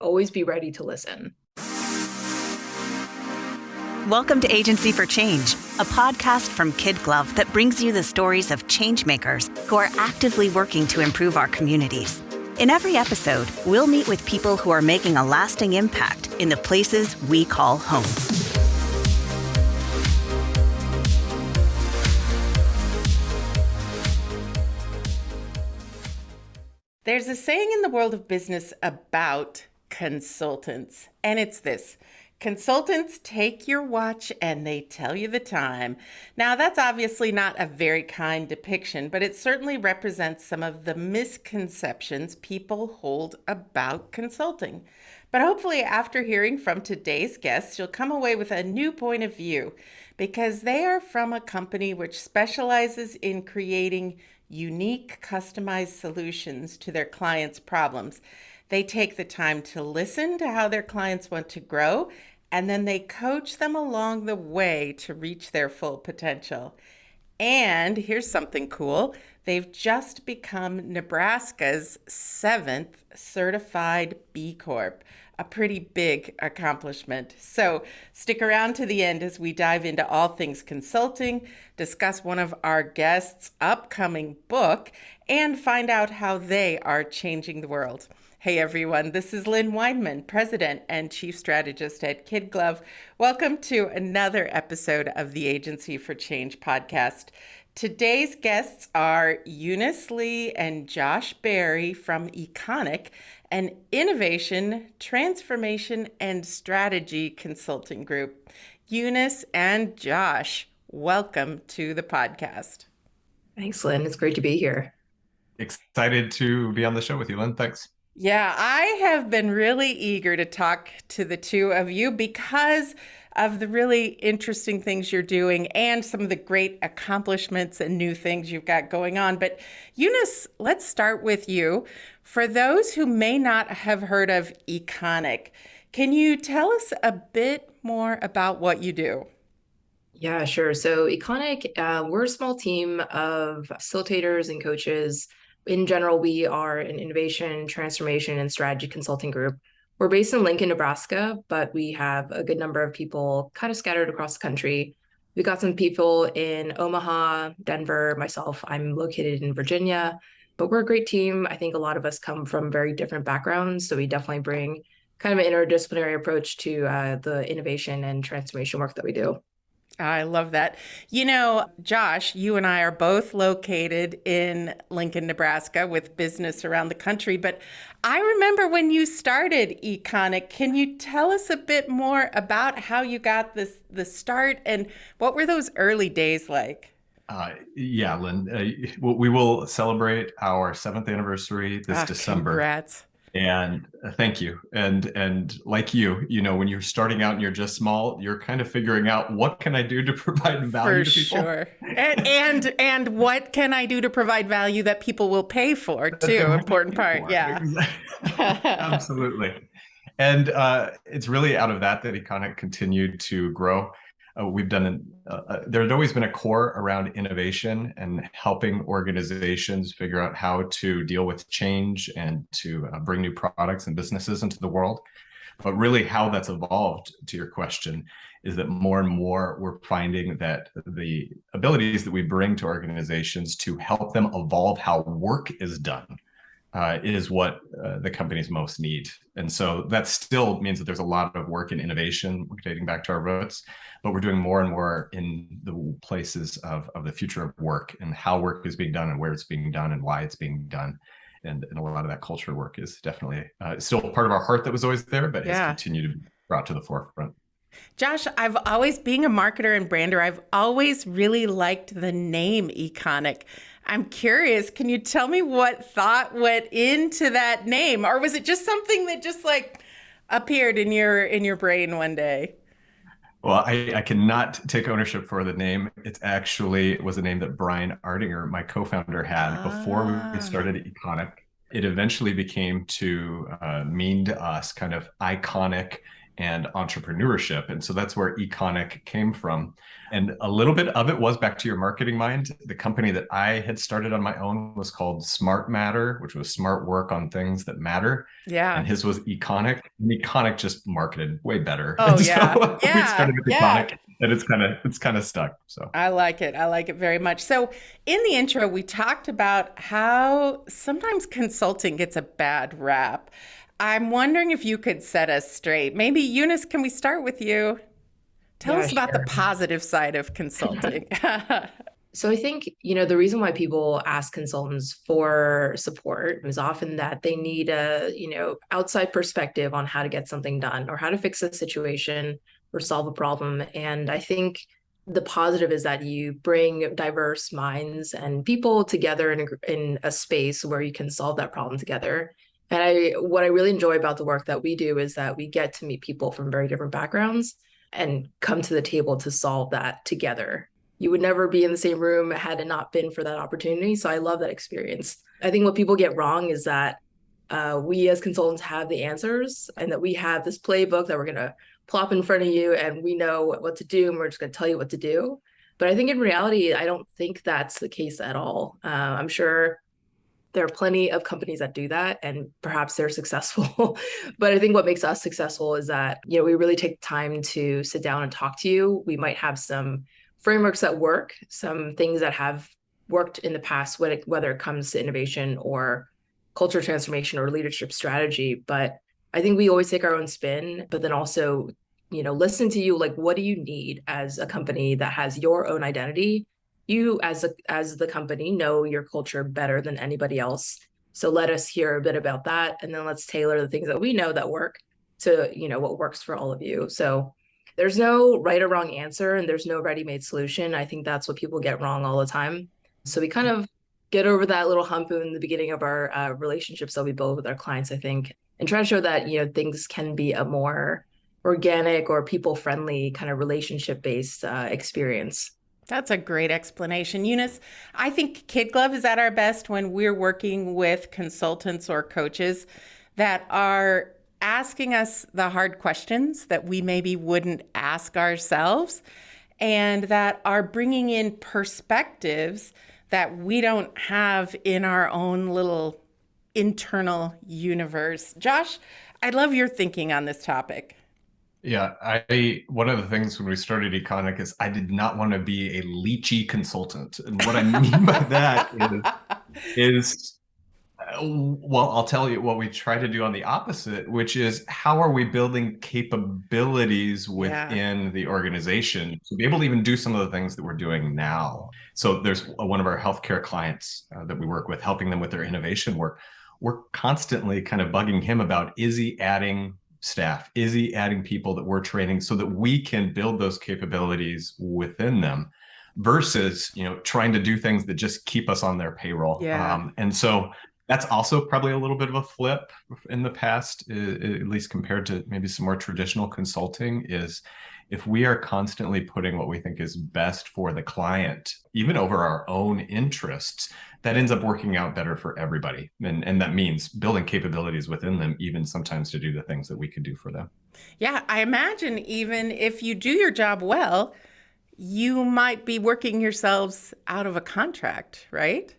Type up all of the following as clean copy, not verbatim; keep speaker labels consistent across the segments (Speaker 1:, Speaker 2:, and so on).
Speaker 1: always be ready to listen.
Speaker 2: Welcome to Agency for Change, a podcast from Kid Glove that brings you the stories of change makers who are actively working to improve our communities. In every episode, we'll meet with people who are making a lasting impact in the places we call home.
Speaker 3: There's a saying in the world of business about consultants, and it's this: consultants take your watch and they tell you the time. Now, that's obviously not a very kind depiction, but it certainly represents some of the misconceptions people hold about consulting. But hopefully, after hearing from today's guests, you'll come away with a new point of view, because they are from a company which specializes in creating unique, customized solutions to their clients' problems. They take the time to listen to how their clients want to grow, and then they coach them along the way to reach their full potential. And here's something cool: they've just become Nebraska's 7th certified B Corp, a pretty big accomplishment. So stick around to the end as we dive into all things consulting, discuss one of our guests' upcoming book, and find out how they are changing the world. Hey everyone, this is Lynn Weinman, President and Chief Strategist at Kid Glove. Welcome to another episode of the Agency for Change podcast. Today's guests are Eunice Lee and Josh Berry from Econic, an innovation, transformation, and strategy consulting group. Eunice and Josh, welcome to the podcast.
Speaker 1: Thanks, Lynn. It's great to be here.
Speaker 4: Excited to be on the show with you, Lynn. Thanks.
Speaker 3: Yeah, I have been really eager to talk to the two of you because of the really interesting things you're doing and some of the great accomplishments and new things you've got going on. But Eunice, let's start with you. For those who may not have heard of Econic, can you tell us a bit more about what you do?
Speaker 1: Yeah, sure. So Econic, we're a small team of facilitators and coaches. In general, we are an innovation, transformation, and strategy consulting group. We're based in Lincoln, Nebraska, but we have a good number of people kind of scattered across the country. We got some people in Omaha, Denver, myself. I'm located in Virginia, but we're a great team. I think a lot of us come from very different backgrounds, so we definitely bring kind of an interdisciplinary approach to the innovation and transformation work that we do.
Speaker 3: I love that. You know, Josh, you and I are both located in Lincoln, Nebraska, with business around the country. But I remember when you started Econic. Can you tell us a bit more about how you got the start and what were those early days like?
Speaker 4: Yeah, Lynn, we will celebrate our 7th anniversary this December.
Speaker 3: Congrats.
Speaker 4: And thank you. And like you know, when you're starting out and you're just small, you're kind of figuring out, what can I do to provide value to people?
Speaker 3: For sure. And what can I do to provide value that people will pay for too? Important part. Yeah.
Speaker 4: Absolutely. And it's really out of that Econic continued to grow. We've done, there's always been a core around innovation and helping organizations figure out how to deal with change and to bring new products and businesses into the world. But really how that's evolved, to your question, is that more and more we're finding that the abilities that we bring to organizations to help them evolve how work is done is what the companies most need. And so that still means that there's a lot of work in innovation dating back to our roots, but we're doing more and more in the places of the future of work and how work is being done and where it's being done and why it's being done. And a lot of that culture work is definitely still part of our heart that was always there, but has continued to be brought to the forefront.
Speaker 3: Josh, I've always, being a marketer and brander, I've always really liked the name Econic. I'm curious, can you tell me what thought went into that name? Or was it just something that just like appeared in your brain one day?
Speaker 4: Well, I cannot take ownership for the name. It was a name that Brian Ardinger, my co-founder, had before we started Econic. It eventually became to mean to us kind of iconic and entrepreneurship. And so that's where Econic came from. And a little bit of it was back to your marketing mind. The company that I had started on my own was called Smart Matter, which was smart work on things that matter.
Speaker 3: Yeah.
Speaker 4: And his was Econic. And Econic just marketed way better.
Speaker 3: Oh,
Speaker 4: and
Speaker 3: yeah.
Speaker 4: So
Speaker 3: Yeah.
Speaker 4: we started with Econic, and it's kind of stuck. So
Speaker 3: I like it. I like it very much. So in the intro, we talked about how sometimes consulting gets a bad rap. I'm wondering if you could set us straight. Maybe Eunice, can we start with you? Tell us about the positive side of consulting.
Speaker 1: So I think, the reason why people ask consultants for support is often that they need a, outside perspective on how to get something done or how to fix a situation or solve a problem. And I think the positive is that you bring diverse minds and people together in a space where you can solve that problem together. And what I really enjoy about the work that we do is that we get to meet people from very different backgrounds and come to the table to solve that together. You would never be in the same room had it not been for that opportunity. So I love that experience. I think what people get wrong is that we as consultants have the answers and that we have this playbook that we're going to plop in front of you and we know what to do and we're just going to tell you what to do. But I think in reality, I don't think that's the case at all. I'm sure there are plenty of companies that do that and perhaps they're successful. But I think what makes us successful is that, we really take time to sit down and talk to you. We might have some frameworks that work, some things that have worked in the past, whether it comes to innovation or culture transformation or leadership strategy. But I think we always take our own spin, but then also, listen to you, like, what do you need as a company that has your own identity? You as the company know your culture better than anybody else. So let us hear a bit about that. And then let's tailor the things that we know that work to, what works for all of you. So there's no right or wrong answer and there's no ready-made solution. I think that's what people get wrong all the time. So we kind of get over that little hump in the beginning of our relationships that we build with our clients, I think, and try to show that, things can be a more organic or people-friendly kind of relationship-based experience.
Speaker 3: That's a great explanation. Eunice, I think Kid Glove is at our best when we're working with consultants or coaches that are asking us the hard questions that we maybe wouldn't ask ourselves and that are bringing in perspectives that we don't have in our own little internal universe. Josh, I love your thinking on this topic.
Speaker 4: Yeah, one of the things when we started Econic is I did not want to be a leechy consultant. And what I mean by that is well, I'll tell you what we try to do on the opposite, which is how are we building capabilities within the organization to be able to even do some of the things that we're doing now. So there's one of our healthcare clients that we work with, helping them with their innovation work. We're constantly kind of bugging him about, is he adding staff? Is he adding people that we're training so that we can build those capabilities within them versus, trying to do things that just keep us on their payroll.
Speaker 3: Yeah.
Speaker 4: And so that's also probably a little bit of a flip in the past, at least compared to maybe some more traditional consulting, is if we are constantly putting what we think is best for the client, even over our own interests, that ends up working out better for everybody. And that means building capabilities within them, even sometimes to do the things that we could do for them.
Speaker 3: Yeah, I imagine even if you do your job well, you might be working yourselves out of a contract, right?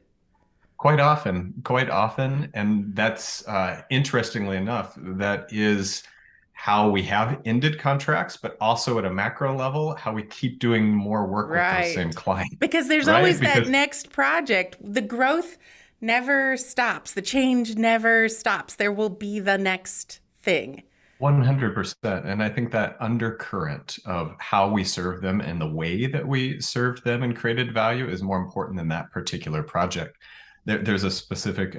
Speaker 4: Quite often. And that's, interestingly enough, that is how we have ended contracts, but also at a macro level, how we keep doing more work with those same clients.
Speaker 3: Because there's always that next project. The growth never stops. The change never stops. There will be the next thing.
Speaker 4: 100%. And I think that undercurrent of how we serve them and the way that we served them and created value is more important than that particular project. There's a specific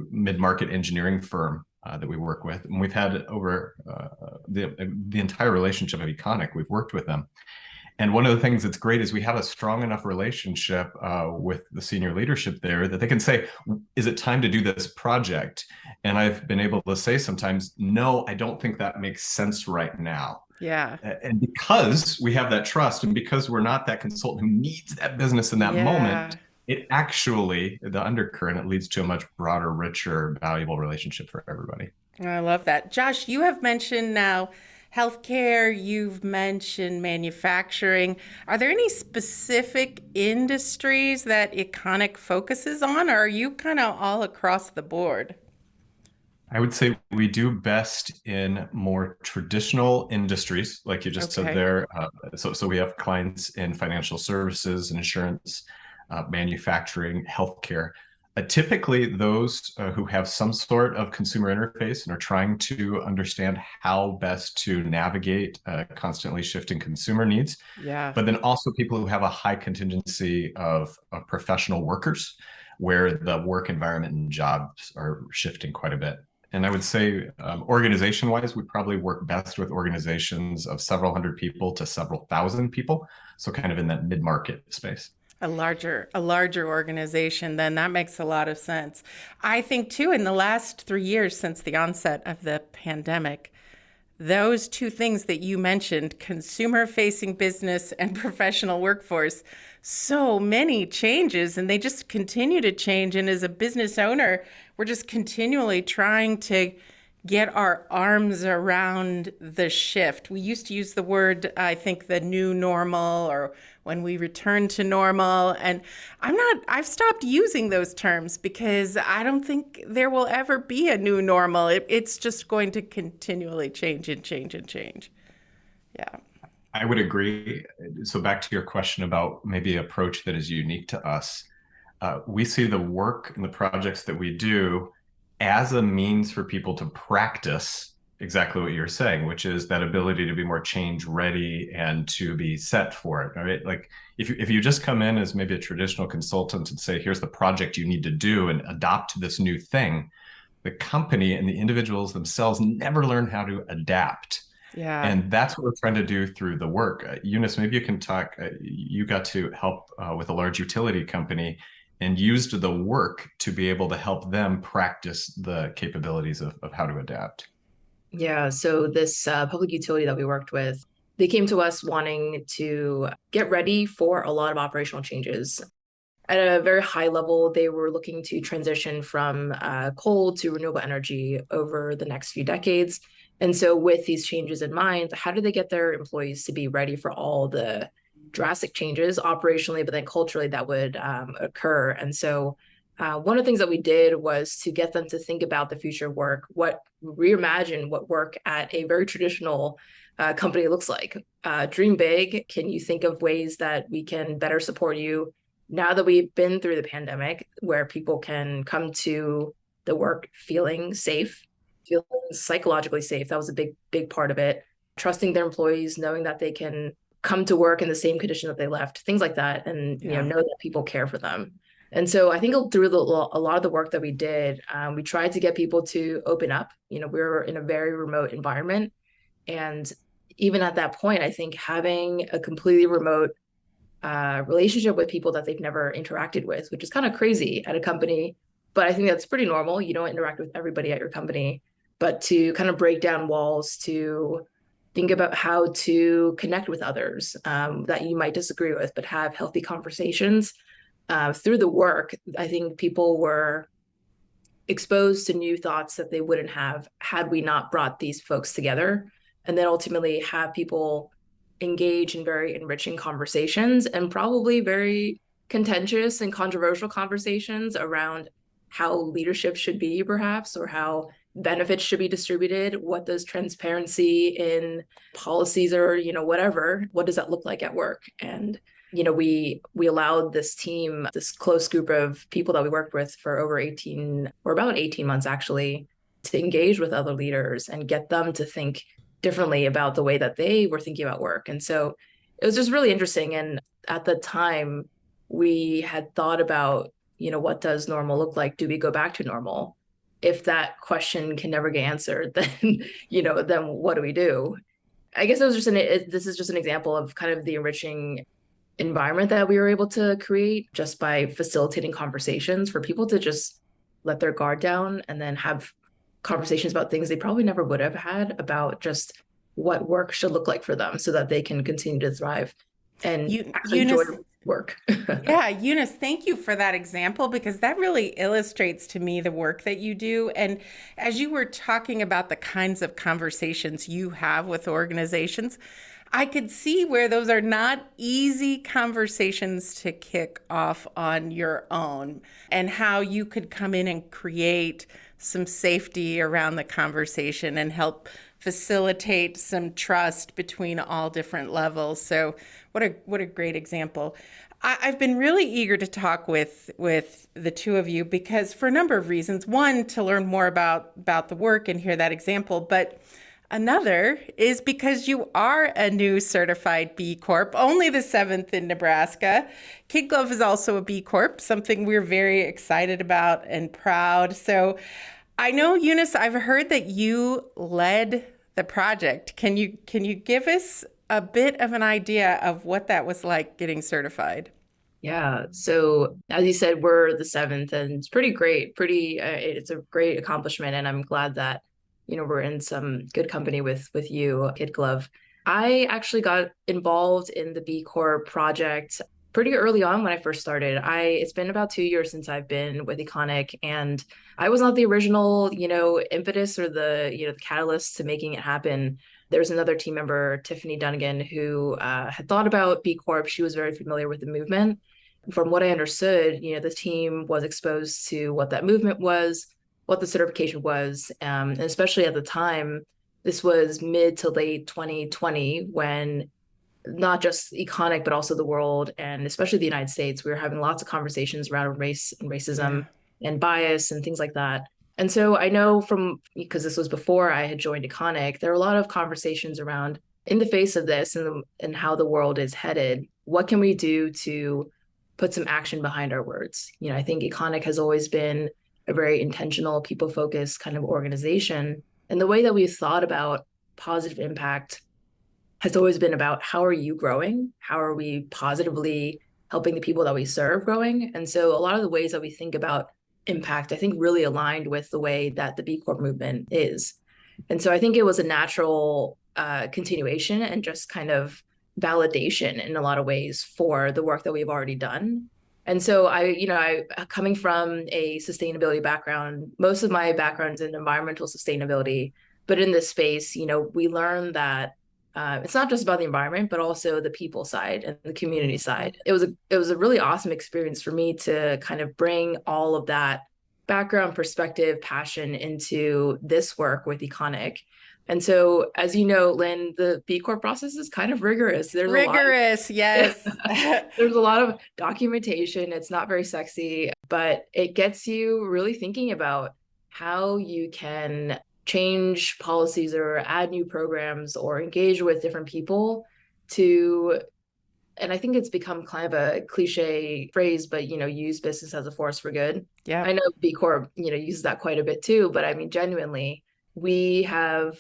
Speaker 4: mid-market engineering firm that we work with, and we've had over the entire relationship of Econic. We've worked with them, and one of the things that's great is we have a strong enough relationship with the senior leadership there that they can say, "Is it time to do this project?" And I've been able to say sometimes, "No, I don't think that makes sense right now."
Speaker 3: Yeah.
Speaker 4: And because we have that trust, and because we're not that consultant who needs that business in that moment. It actually, the undercurrent, it leads to a much broader, richer, valuable relationship for everybody.
Speaker 3: I love that. Josh, you have mentioned now healthcare, you've mentioned manufacturing. Are there any specific industries that Econic focuses on, or are you kind of all across the board?
Speaker 4: I would say we do best in more traditional industries, like you just said
Speaker 3: Okay.
Speaker 4: there. So we have clients in financial services, insurance, manufacturing, healthcare. Typically, those who have some sort of consumer interface and are trying to understand how best to navigate constantly shifting consumer needs,
Speaker 3: Yeah.
Speaker 4: but then also people who have a high contingency of professional workers, where the work environment and jobs are shifting quite a bit. And I would say, organization-wise, we probably work best with organizations of several hundred people to several thousand people. So kind of in that mid-market space.
Speaker 3: A larger organization, then that makes a lot of sense. I think too, in the last 3 years since the onset of the pandemic, those two things that you mentioned, consumer facing business and professional workforce, so many changes and they just continue to change. And as a business owner, we're just continually trying to get our arms around the shift. We used to use the word, I think, the new normal, or when we return to normal. And I've stopped using those terms because I don't think there will ever be a new normal. It's just going to continually change and change and change. Yeah.
Speaker 4: I would agree. So back to your question about maybe an approach that is unique to us. We see the work and the projects that we do as a means for people to practice exactly what you're saying, which is that ability to be more change ready and to be set for it. Right? Like if you just come in as maybe a traditional consultant and say, here's the project you need to do and adopt this new thing, the company and the individuals themselves never learn how to adapt.
Speaker 3: Yeah.
Speaker 4: And that's what we're trying to do through the work. Eunice, maybe you can talk. You got to help with a large utility company and used the work to be able to help them practice the capabilities of how to adapt.
Speaker 1: Yeah, so this public utility that we worked with, they came to us wanting to get ready for a lot of operational changes. At a very high level, they were looking to transition from coal to renewable energy over the next few decades. And so with these changes in mind, how do they get their employees to be ready for all the drastic changes operationally, but then culturally that would occur? And so one of the things that we did was to get them to think about the future of work, reimagine what work at a very traditional company looks like. Dream big. Can you think of ways that we can better support you now that we've been through the pandemic, where people can come to the work feeling safe, feeling psychologically safe? That was a big part of it. Trusting their employees, knowing that they can come to work in the same condition that they left, things like that, and
Speaker 3: Yeah.
Speaker 1: know that people care for them. And so I think through a lot of the work that we did, we tried to get people to open up. We were in a very remote environment. And even at that point, I think having a completely remote relationship with people that they've never interacted with, which is kind of crazy at a company, but I think that's pretty normal. You don't interact with everybody at your company, but to kind of break down walls, to think about how to connect with others that you might disagree with, but have healthy conversations. Through the work, I think people were exposed to new thoughts that they wouldn't have had we not brought these folks together, and then ultimately have people engage in very enriching conversations and probably very contentious and controversial conversations around how leadership should be, perhaps, or how benefits should be distributed. What does transparency in policies or, whatever, what does that look like at work? And we allowed this team, this close group of people that we worked with for about 18 months actually, to engage with other leaders and get them to think differently about the way that they were thinking about work. And so it was just really interesting. And at the time, we had thought about, what does normal look like? Do we go back to normal? If that question can never get answered, then, then what do we do? I guess this is just an example of kind of the enriching environment that we were able to create just by facilitating conversations for people to just let their guard down and then have conversations about things they probably never would have had about just what work should look like for them so that they can continue to thrive and actually enjoy. work.
Speaker 3: Yeah, Eunice, thank you for that example because that really illustrates to me the work that you do. And as you were talking about the kinds of conversations you have with organizations, I could see where those are not easy conversations to kick off on your own, and how you could come in and create some safety around the conversation and help facilitate some trust between all different levels. So what a great example. I've been really eager to talk with the two of you because for a number of reasons. One, to learn more about the work and hear that example, but another is because you are a new certified B Corp, only the 7th in Nebraska. Kid Glove is also a B Corp, something we're very excited about and proud. So I know, Eunice, I've heard that you led the project. Can you give us a bit of an idea of what that was like getting certified?
Speaker 1: Yeah. So as you said, we're the 7th, and it's pretty great. It's a great accomplishment, and I'm glad that we're in some good company with you, Kid Glove. I actually got involved in the B Corp project pretty early on when I first started. It's been about 2 years since I've been with Econic, and I was not the original, impetus or the catalyst to making it happen. There's another team member, Tiffany Dunnigan, who had thought about B Corp. She was very familiar with the movement. From what I understood, the team was exposed to what that movement was, what the certification was, and especially at the time, this was mid to late 2020 when not just Econic, but also the world, and especially the United States, we were having lots of conversations around race and racism and bias and things like that. And so I know because this was before I had joined Econic, there are a lot of conversations around, in the face of this and how the world is headed, what can we do to put some action behind our words? I think Econic has always been a very intentional, people-focused kind of organization. And the way that we've thought about positive impact has always been about, how are you growing? How are we positively helping the people that we serve growing? And so a lot of the ways that we think about impact, I think, really aligned with the way that the B Corp movement is. And so I think it was a natural continuation and just kind of validation in a lot of ways for the work that we've already done. And so I coming from a sustainability background, most of my background's in environmental sustainability, but in this space, we learned that it's not just about the environment, but also the people side and the community side. It was a really awesome experience for me to kind of bring all of that background, perspective, passion into this work with Econic. And so, as you know, Lynn, the B Corp process is kind of rigorous.
Speaker 3: Yes.
Speaker 1: There's a lot of documentation. It's not very sexy, but it gets you really thinking about how you can change policies or add new programs or engage with different people and I think it's become kind of a cliche phrase, but use business as a force for good.
Speaker 3: Yeah.
Speaker 1: I know B Corp, uses that quite a bit too, but I mean, genuinely, we have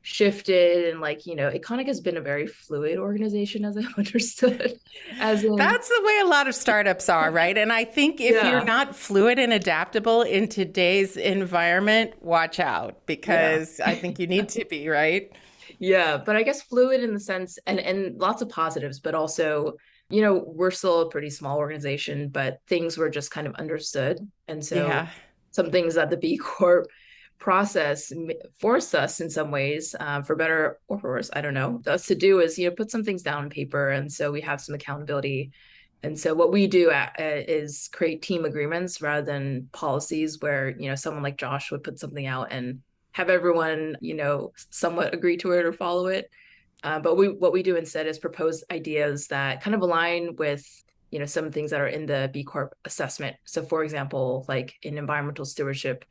Speaker 1: shifted, and Econic has been a very fluid organization, as I've understood. That's
Speaker 3: the way a lot of startups are, right? And I think if you're not fluid and adaptable in today's environment, watch out, because I think you need to be, right?
Speaker 1: Yeah, but I guess fluid in the sense, and lots of positives, but also, we're still a pretty small organization, but things were just kind of understood. And so some things that the B Corp process forced us in some ways, for better or for worse, I don't know, us to do is, put some things down on paper. And so we have some accountability. And so what we do is create team agreements rather than policies where, someone like Josh would put something out and have everyone, somewhat agree to it or follow it. But what we do instead is propose ideas that kind of align with, some things that are in the B Corp assessment. So for example, like an environmental stewardship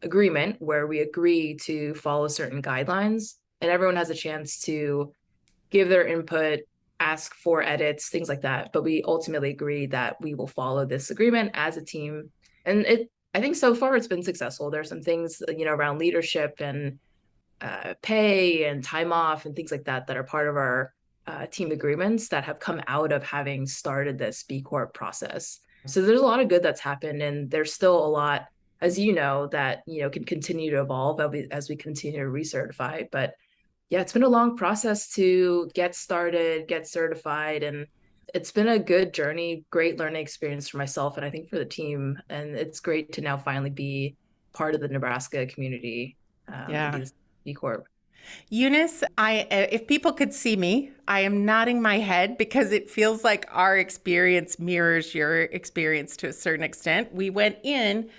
Speaker 1: agreement where we agree to follow certain guidelines and everyone has a chance to give their input, ask for edits, things like that. But we ultimately agree that we will follow this agreement as a team. And I think so far it's been successful. There's some things, around leadership and pay and time off and things like that are part of our team agreements that have come out of having started this B Corp process. So there's a lot of good that's happened, and there's still a lot, as you know, that can continue to evolve as we continue to recertify. But yeah, it's been a long process to get started, get certified, and it's been a good journey, great learning experience for myself and I think for the team. And it's great to now finally be part of the Nebraska community, and
Speaker 3: Yeah.
Speaker 1: be this B Corp.
Speaker 3: Eunice, if people could see me, I am nodding my head because it feels like our experience mirrors your experience to a certain extent. We went in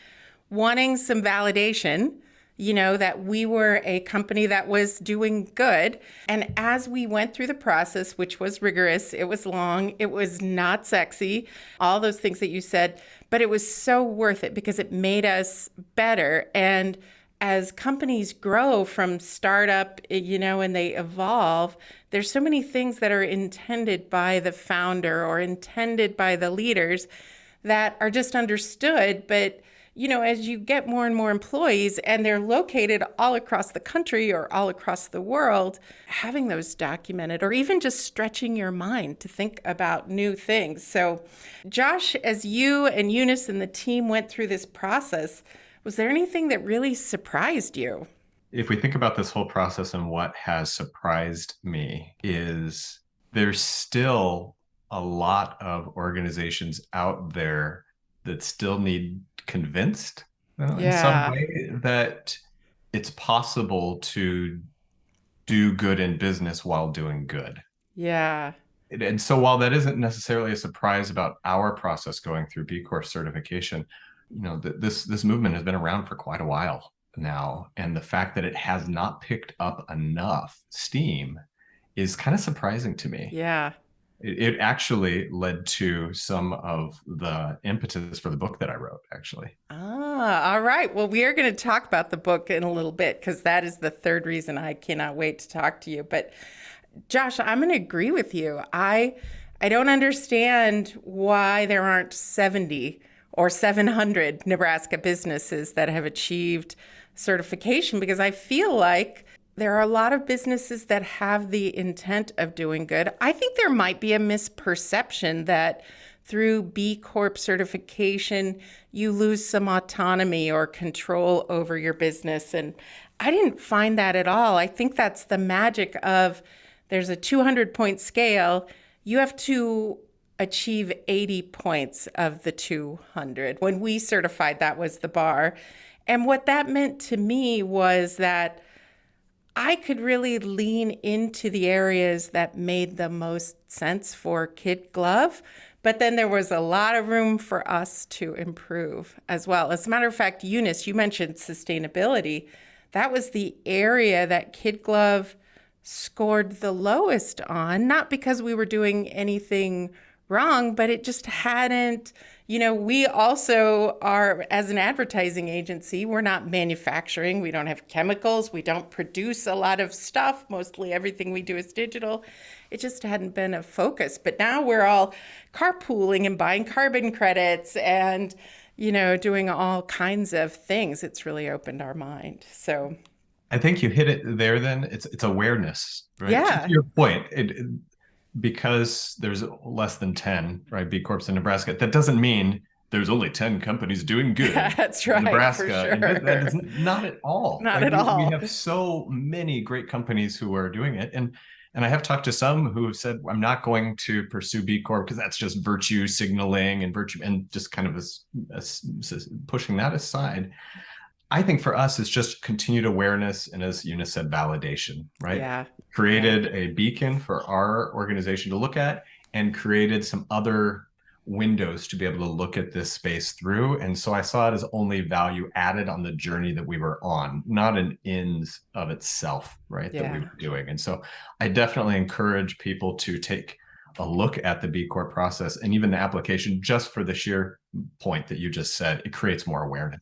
Speaker 3: wanting some validation, that we were a company that was doing good. And as we went through the process, which was rigorous, it was long, it was not sexy, all those things that you said, but it was so worth it because it made us better. And as companies grow from startup, and they evolve, there's so many things that are intended by the founder or intended by the leaders that are just understood. But, as you get more and more employees and they're located all across the country or all across the world, having those documented or even just stretching your mind to think about new things. So, Josh, as you and Eunice and the team went through this process, was there anything that really surprised you?
Speaker 4: If we think about this whole process, and what has surprised me is there's still a lot of organizations out there that still need convinced, in some way, that it's possible to do good in business while doing good.
Speaker 3: Yeah.
Speaker 4: And so while that isn't necessarily a surprise about our process going through B Corp certification, this movement has been around for quite a while now. And the fact that it has not picked up enough steam is kind of surprising to me.
Speaker 3: Yeah.
Speaker 4: It actually led to some of the impetus for the book that I wrote, actually.
Speaker 3: All right. Well, we are going to talk about the book in a little bit because that is the third reason I cannot wait to talk to you. But Josh, I'm going to agree with you. I don't understand why there aren't 70 or 700 Nebraska businesses that have achieved certification, because I feel like there are a lot of businesses that have the intent of doing good. I think there might be a misperception that through B Corp certification, you lose some autonomy or control over your business. And I didn't find that at all. I think that's the magic of, there's a 200-point scale. You have to achieve 80 points of the 200. When we certified, that was the bar. And what that meant to me was that I could really lean into the areas that made the most sense for Kid Glove, but then there was a lot of room for us to improve as well. As a matter of fact, Eunice, you mentioned sustainability. That was the area that Kid Glove scored the lowest on, not because we were doing anything wrong, but it just hadn't, we also are, as an advertising agency, we're not manufacturing. We don't have chemicals. We don't produce a lot of stuff. Mostly everything we do is digital. It just hadn't been a focus. But now we're all carpooling and buying carbon credits and, doing all kinds of things. It's really opened our mind. So
Speaker 4: I think you hit it there then. It's awareness, right?
Speaker 3: Yeah.
Speaker 4: To your point, because there's less than 10, right, B Corps in Nebraska, that doesn't mean there's only 10 companies doing good.
Speaker 3: That's right,
Speaker 4: in Nebraska.
Speaker 3: for sure.
Speaker 4: And that is not at all.
Speaker 3: Not at all.
Speaker 4: We have so many great companies who are doing it. And I have talked to some who have said, I'm not going to pursue B Corp because that's just virtue signaling and just kind of pushing that aside. I think for us, it's just continued awareness and, as Eunice said, validation, right?
Speaker 3: Yeah.
Speaker 4: Created a beacon for our organization to look at, and created some other windows to be able to look at this space through. And so I saw it as only value added on the journey that we were on, not an ends of itself, right?
Speaker 3: Yeah.
Speaker 4: That we were doing. And so I definitely encourage people to take a look at the B Corp process and even the application, just for the sheer point that you just said. It creates more awareness.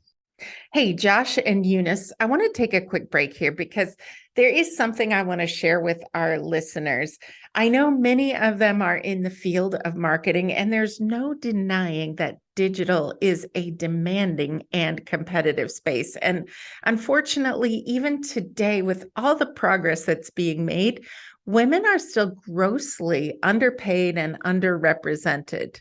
Speaker 3: Hey, Josh and Eunice, I want to take a quick break here because there is something I want to share with our listeners. I know many of them are in the field of marketing, and there's no denying that digital is a demanding and competitive space. And unfortunately, even today, with all the progress that's being made, women are still grossly underpaid and underrepresented.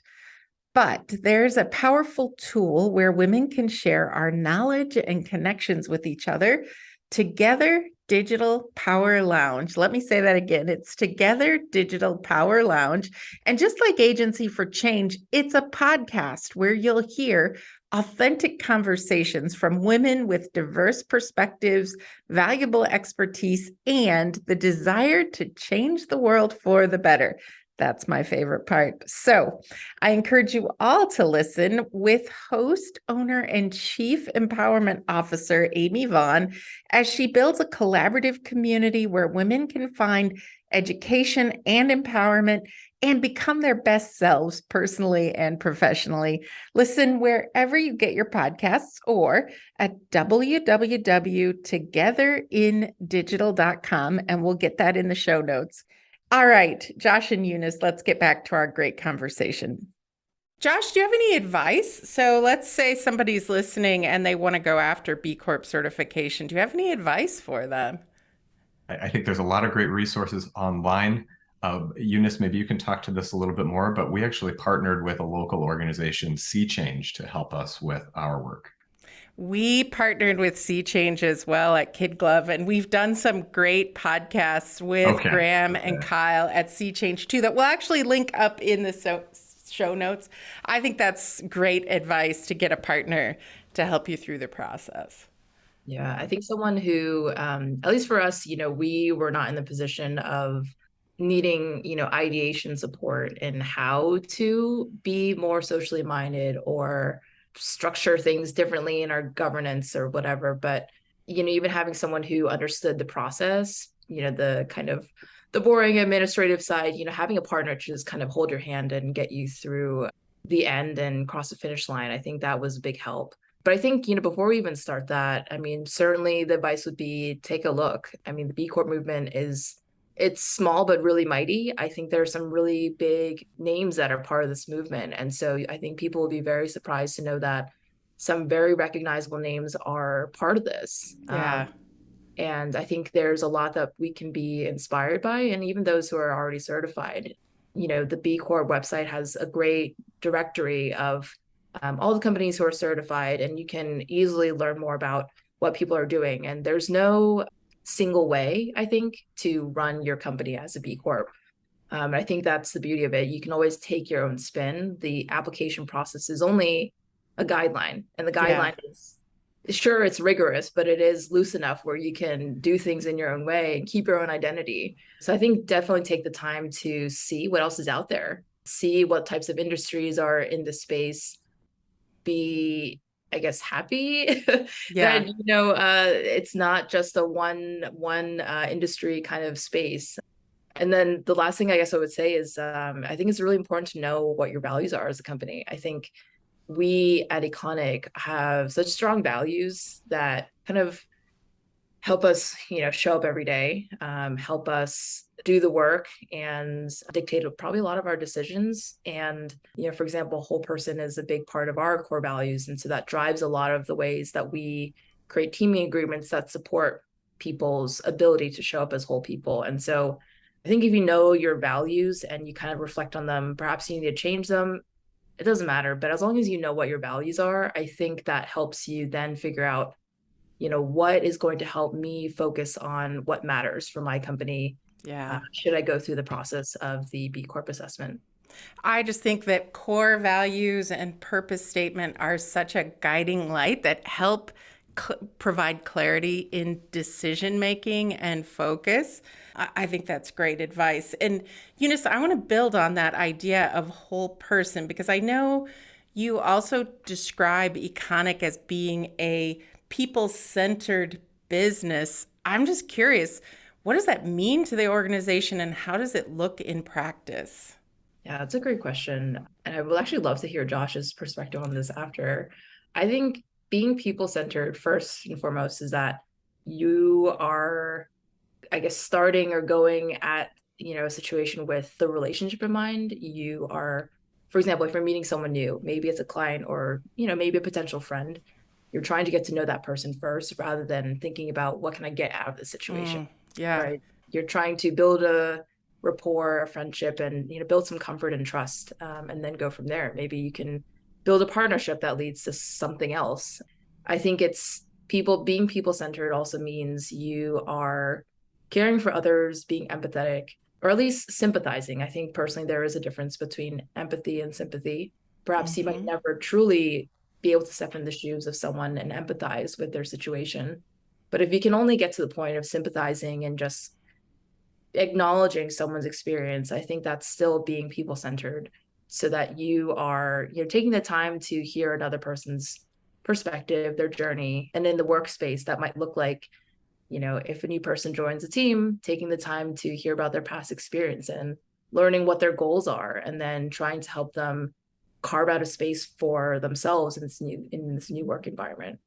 Speaker 3: But there's a powerful tool where women can share our knowledge and connections with each other. Together, Digital Power Lounge. Let me say that again. It's Together Digital Power Lounge. And just like Agency for Change, it's a podcast where you'll hear authentic conversations from women with diverse perspectives, valuable expertise, and the desire to change the world for the better. That's my favorite part. So I encourage you all to listen with host, owner, and chief empowerment officer, Amy Vaughn, as she builds a collaborative community where women can find education and empowerment and become their best selves personally and professionally. Listen wherever you get your podcasts or at www.togetherindigital.com, and we'll get that in the show notes. All right, Josh and Eunice, let's get back to our great conversation. Josh, do you have any advice? So let's say somebody's listening and they want to go after B Corp certification. Do you have any advice for them?
Speaker 4: I think there's a lot of great resources online. Eunice, maybe you can talk to this a little bit more, but we actually partnered with a local organization, Sea Change, to help us with our work.
Speaker 3: We partnered with Sea Change as well at Kid Glove, and we've done some great podcasts with Graham and Kyle at Sea Change too that we'll actually link up in the show notes. I think that's great advice to get a partner to help you through the process.
Speaker 1: Yeah, I think someone who, at least for us, we were not in the position of needing, ideation support in how to be more socially minded or structure things differently in our governance or whatever. But, even having someone who understood the process, the kind of the boring administrative side, having a partner to just kind of hold your hand and get you through the end and cross the finish line, I think that was a big help. But I think, before we even start that, certainly the advice would be take a look. The B Corp movement it's small, but really mighty. I think there are some really big names that are part of this movement. And so I think people will be very surprised to know that some very recognizable names are part of this.
Speaker 3: Yeah.
Speaker 1: And I think there's a lot that we can be inspired by, and even those who are already certified. The B Corp website has a great directory of all the companies who are certified, and you can easily learn more about what people are doing. And there's no single way, I think, to run your company as a B Corp. I think that's the beauty of it. You can always take your own spin. The application process is only a guideline, and the guideline is, sure, it's rigorous, but it is loose enough where you can do things in your own way and keep your own identity. So I think definitely take the time to see what else is out there, see what types of industries are in the space, be, I guess, happy that, it's not just a one industry kind of space. And then the last thing I guess I would say is I think it's really important to know what your values are as a company. I think we at Econic have such strong values that kind of help us, show up every day, help us do the work and dictate probably a lot of our decisions. And, for example, whole person is a big part of our core values. And so that drives a lot of the ways that we create teaming agreements that support people's ability to show up as whole people. And so I think if you know your values and you kind of reflect on them, perhaps you need to change them. It doesn't matter. But as long as you know what your values are, I think that helps you then figure out, what is going to help me focus on what matters for my company.
Speaker 3: Yeah.
Speaker 1: Should I go through the process of the B Corp assessment?
Speaker 3: I just think that core values and purpose statement are such a guiding light that help provide clarity in decision making and focus. I think that's great advice. And Eunice, I want to build on that idea of whole person, because I know you also describe Econic as being a people-centered business. I'm just curious, what does that mean to the organization and how does it look in practice?
Speaker 1: Yeah, that's a great question. And I would actually love to hear Josh's perspective on this after. I think being people-centered first and foremost is that you are, I guess, starting or going at, a situation with the relationship in mind. You are, for example, if you're meeting someone new, maybe it's a client or, maybe a potential friend, you're trying to get to know that person first rather than thinking about what can I get out of the situation. Right. You're trying to build a rapport, a friendship, and build some comfort and trust, and then go from there. Maybe you can build a partnership that leads to something else. I think it's being people-centered also means you are caring for others, being empathetic, or at least sympathizing. I think personally there is a difference between empathy and sympathy. Perhaps you might never truly be able to step in the shoes of someone and empathize with their situation. But if you can only get to the point of sympathizing and just acknowledging someone's experience, I think that's still being people-centered, so that you're taking the time to hear another person's perspective, their journey. And in the workspace, that might look like, if a new person joins a team, taking the time to hear about their past experience and learning what their goals are, and then trying to help them carve out a space for themselves in this new work environment.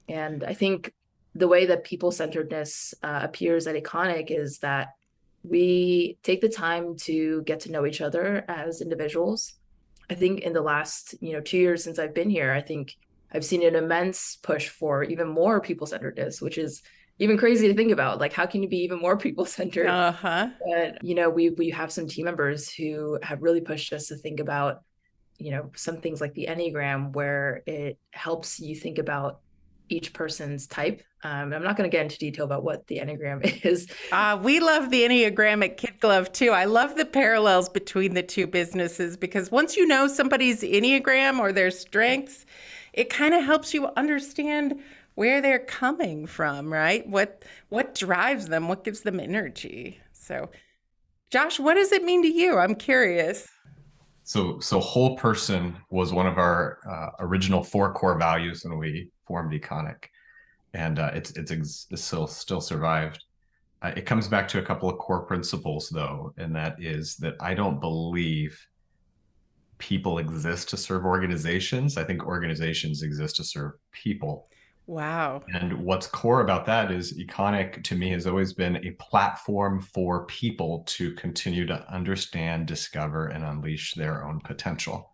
Speaker 1: And I think the way that people-centeredness appears at Econic is that we take the time to get to know each other as individuals. I think in the last 2 years since I've been here, I think I've seen an immense push for even more people-centeredness, which is even crazy to think about. Like, how can you be even more people-centered? But we have some team members who have really pushed us to think about some things like the Enneagram, where it helps you think about each person's type. I'm not going to get into detail about what the Enneagram is.
Speaker 3: We love the Enneagram at Kid Glove too. I love the parallels between the two businesses, because once you know somebody's Enneagram or their strengths, it kind of helps you understand where they're coming from, right? What drives them, what gives them energy. So, Josh, what does it mean to you? I'm curious.
Speaker 4: So whole person was one of our original 4 core values when we formed Econic, and it's still survived. It comes back to a couple of core principles, though, and that is that I don't believe people exist to serve organizations. I think organizations exist to serve people.
Speaker 3: Wow.
Speaker 4: And what's core about that is Econic, to me, has always been a platform for people to continue to understand, discover, and unleash their own potential.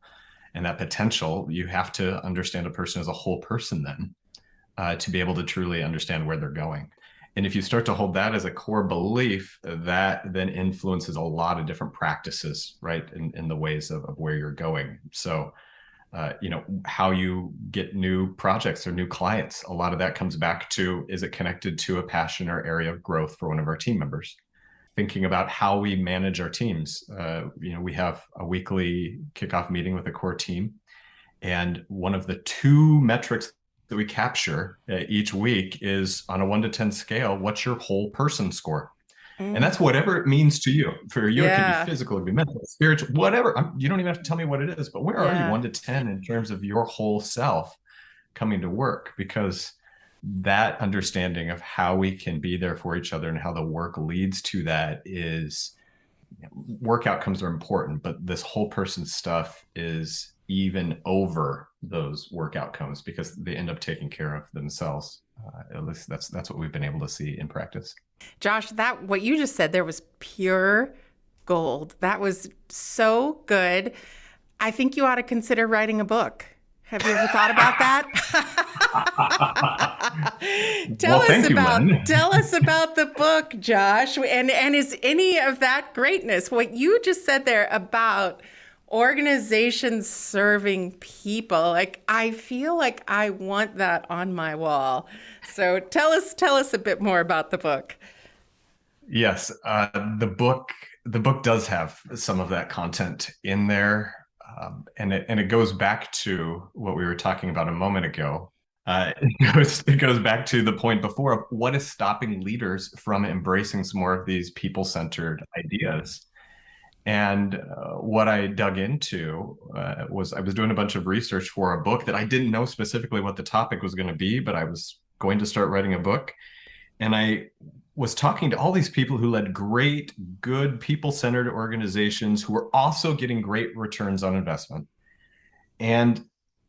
Speaker 4: And that potential, you have to understand a person as a whole person then, to be able to truly understand where they're going. And if you start to hold that as a core belief, that then influences a lot of different practices, right, in the ways of where you're going. So how you get new projects or new clients. A lot of that comes back to, is it connected to a passion or area of growth for one of our team members? Thinking about how we manage our teams. We have a weekly kickoff meeting with a core team. And one of the 2 metrics that we capture each week is, on a 1 to 10 scale, what's your whole person score? And that's whatever it means to you. For you, it can be physical, it can be mental, spiritual, whatever. You don't even have to tell me what it is, but where are you 1 to 10 in terms of your whole self coming to work? Because that understanding of how we can be there for each other and how the work leads to that is, work outcomes are important, but this whole person stuff is even over those work outcomes, because they end up taking care of themselves. At least that's what we've been able to see in practice.
Speaker 3: Josh, what you just said there was pure gold. That was so good. I think you ought to consider writing a book. Have you ever thought about that? Tell us about the book, Josh. And is any of that greatness, what you just said there about organizations serving people, like, I feel like I want that on my wall. So tell us a bit more about the book.
Speaker 4: Yes, the book does have some of that content in there, and it goes back to what we were talking about a moment ago. It goes back to the point before of what is stopping leaders from embracing some more of these people-centered ideas. And what I dug into was, I was doing a bunch of research for a book that I didn't know specifically what the topic was going to be, but I was going to start writing a book. And I was talking to all these people who led great, good, people-centered organizations who were also getting great returns on investment. And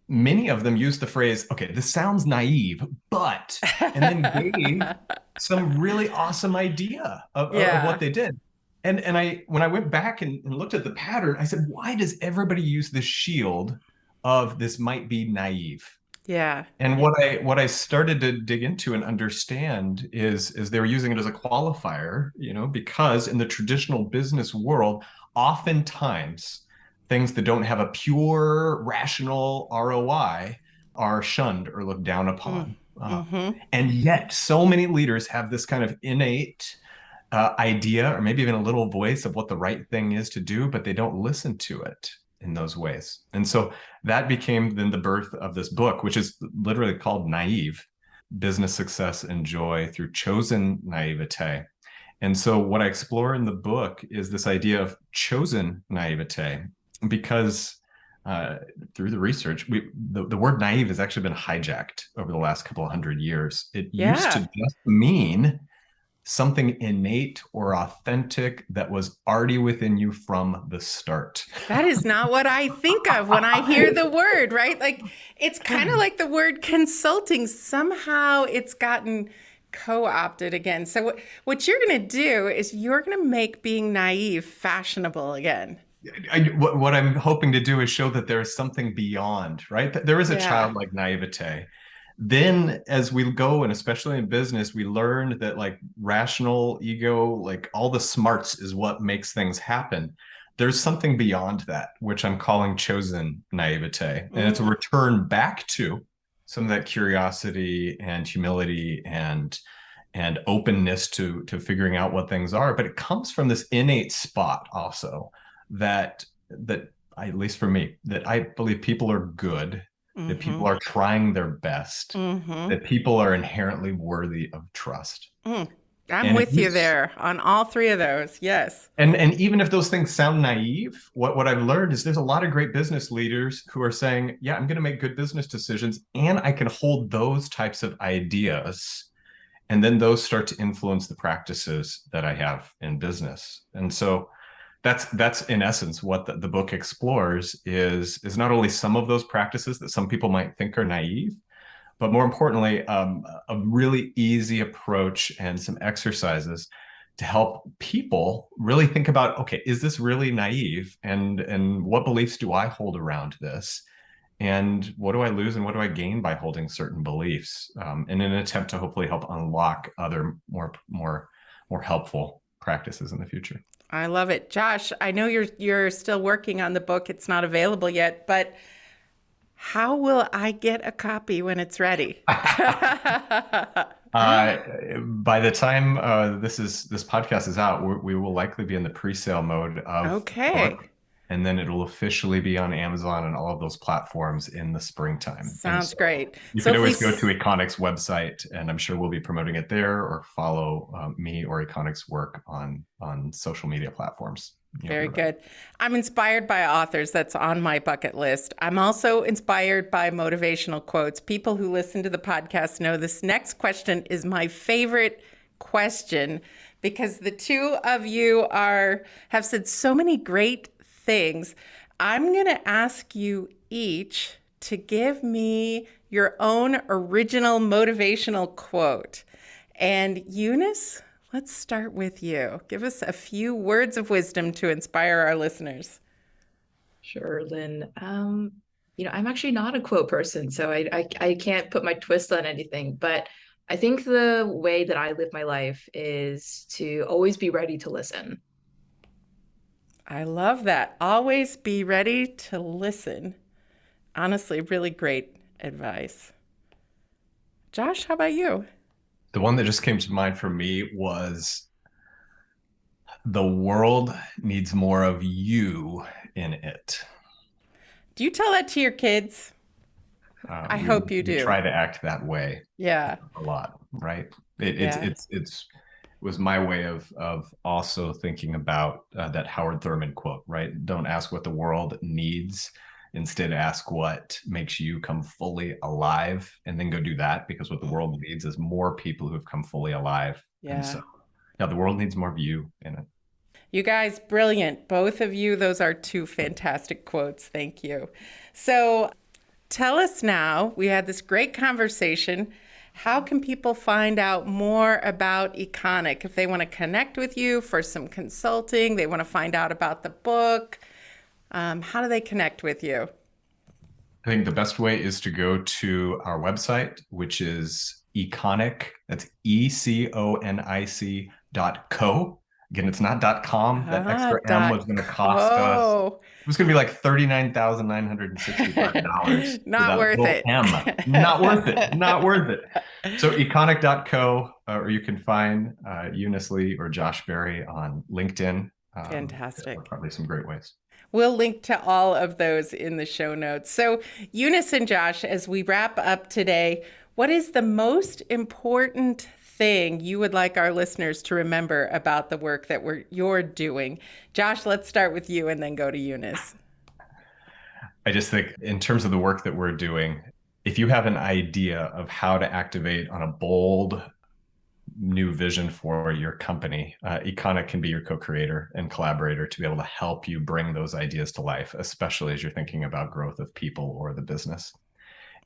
Speaker 4: many of them used the phrase, okay, this sounds naive, but, and then gave some really awesome idea of what they did. And when I went back and looked at the pattern, I said, why does everybody use this shield of this might be naive?
Speaker 3: Yeah.
Speaker 4: And what I started to dig into and understand is they were using it as a qualifier, because in the traditional business world, oftentimes things that don't have a pure rational ROI are shunned or looked down upon. And yet so many leaders have this kind of innate idea, or maybe even a little voice of what the right thing is to do, but they don't listen to it in those ways. And so that became then the birth of this book, which is literally called Naive: Business Success and Joy Through Chosen Naivete. And so what I explore in the book is this idea of chosen naivete, because through the research, the word naive has actually been hijacked over the last couple of 100 years. It used to just mean something innate or authentic that was already within you from the start.
Speaker 3: That is not what I think of when I hear the word, right? Like, it's kind of like the word consulting. Somehow it's gotten co-opted again. So what you're going to do is you're going to make being naive fashionable again.
Speaker 4: What I'm hoping to do is show that there is something beyond, right? That there is a childlike naivete. Then as we go, and especially in business, we learned that like rational ego, like all the smarts is what makes things happen. There's something beyond that, which I'm calling chosen naivete. And it's a return back to some of that curiosity and humility and openness to figuring out what things are. But it comes from this innate spot also that at least for me, that I believe people are good, that people are trying their best, that people are inherently worthy of trust.
Speaker 3: I'm with you there on all three of those. Yes.
Speaker 4: And even if those things sound naive, what I've learned is there's a lot of great business leaders who are saying, yeah, I'm going to make good business decisions, and I can hold those types of ideas, and then those start to influence the practices that I have in business. And so that's in essence what the book explores is not only some of those practices that some people might think are naive, but more importantly, a really easy approach and some exercises to help people really think about, okay, is this really naive? And what beliefs do I hold around this? And what do I lose and what do I gain by holding certain beliefs? In an attempt to hopefully help unlock other more helpful practices in the future.
Speaker 3: I love it. Josh, I know you're still working on the book. It's not available yet, but how will I get a copy when it's ready?
Speaker 4: By the time this podcast is out, we will likely be in the pre-sale mode of the book, and then it'll officially be on Amazon and all of those platforms in the springtime.
Speaker 3: Sounds great.
Speaker 4: You can always go to Econic's website, and I'm sure we'll be promoting it there, or follow me or Econic's work on social media platforms.
Speaker 3: Very good. I'm inspired by authors. That's on my bucket list. I'm also inspired by motivational quotes. People who listen to the podcast know this next question is my favorite question, because the two of you have said so many great things. I'm going to ask you each to give me your own original motivational quote. And Eunice, let's start with you. Give us a few words of wisdom to inspire our listeners.
Speaker 1: Sure, Lynn. I'm actually not a quote person, so I can't put my twist on anything, but I think the way that I live my life is to always be ready to listen.
Speaker 3: I love that. Always be ready to listen. Honestly, really great advice. Josh, how about you?
Speaker 4: The one that just came to mind for me was, the world needs more of you in it. Do
Speaker 3: you tell that to your kids? I hope you do.
Speaker 4: Try to act that way.
Speaker 3: Yeah.
Speaker 4: A lot, right? It was my way of also thinking about that Howard Thurman quote, right? Don't ask what the world needs. Instead, ask what makes you come fully alive, and then go do that, because what the world needs is more people who've come fully alive.
Speaker 3: Yeah.
Speaker 4: And so, the world needs more of you in it.
Speaker 3: You guys, brilliant. Both of you. Those are two fantastic quotes. Thank you. So tell us now, we had this great conversation. How can people find out more about Econic? If they want to connect with you for some consulting, they want to find out about the book, how do they connect with you?
Speaker 4: I think the best way is to go to our website, which is Econic. That's ECONIC.co. Again, it's not .com. That extra M was going to cost us.
Speaker 3: Oh,
Speaker 4: It was going to be like $39,965.
Speaker 3: not worth it.
Speaker 4: Not worth it. Not worth it. So econic.co, or you can find Eunice Lee or Josh Berry on LinkedIn.
Speaker 3: Fantastic.
Speaker 4: Probably some great ways.
Speaker 3: We'll link to all of those in the show notes. So Eunice and Josh, as we wrap up today, what is the most important thing you would like our listeners to remember about the work that you're doing? Josh, let's start with you and then go to Eunice.
Speaker 4: I just think in terms of the work that we're doing, if you have an idea of how to activate on a bold new vision for your company, Econic can be your co-creator and collaborator to be able to help you bring those ideas to life, especially as you're thinking about growth of people or the business.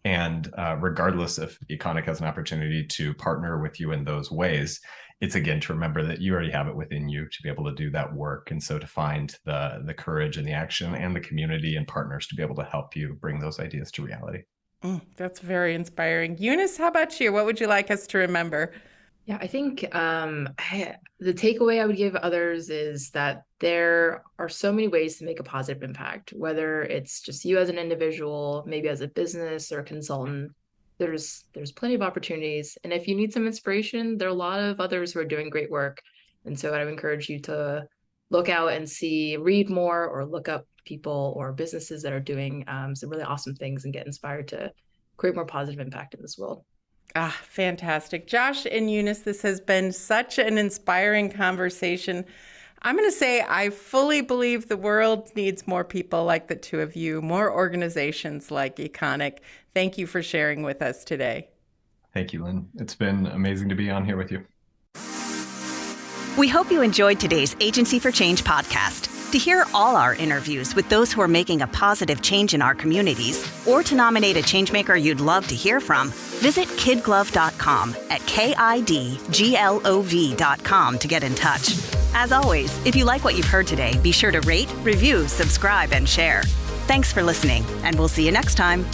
Speaker 4: And regardless if Econic has an opportunity to partner with you in those ways, it's again to remember that you already have it within you to be able to do that work. And so to find the courage and the action and the community and partners to be able to help you bring those ideas to reality.
Speaker 3: That's very inspiring. Eunice, how about you? What would you like us to remember?
Speaker 1: Yeah, I think the takeaway I would give others is that there are so many ways to make a positive impact, whether it's just you as an individual, maybe as a business or a consultant. There's plenty of opportunities. And if you need some inspiration, there are a lot of others who are doing great work. And so I would encourage you to look out and read more or look up people or businesses that are doing some really awesome things and get inspired to create more positive impact in this world.
Speaker 3: Fantastic. Josh and Eunice, this has been such an inspiring conversation. I'm going to say I fully believe the world needs more people like the two of you, more organizations like Econic. Thank you for sharing with us today.
Speaker 4: Thank you, Lynn. It's been amazing to be on here with you.
Speaker 2: We hope you enjoyed today's Agency for Change podcast. To hear all our interviews with those who are making a positive change in our communities, or to nominate a changemaker you'd love to hear from, visit kidglove.com at KIDGLOV.com to get in touch. As always, if you like what you've heard today, be sure to rate, review, subscribe, and share. Thanks for listening, and we'll see you next time.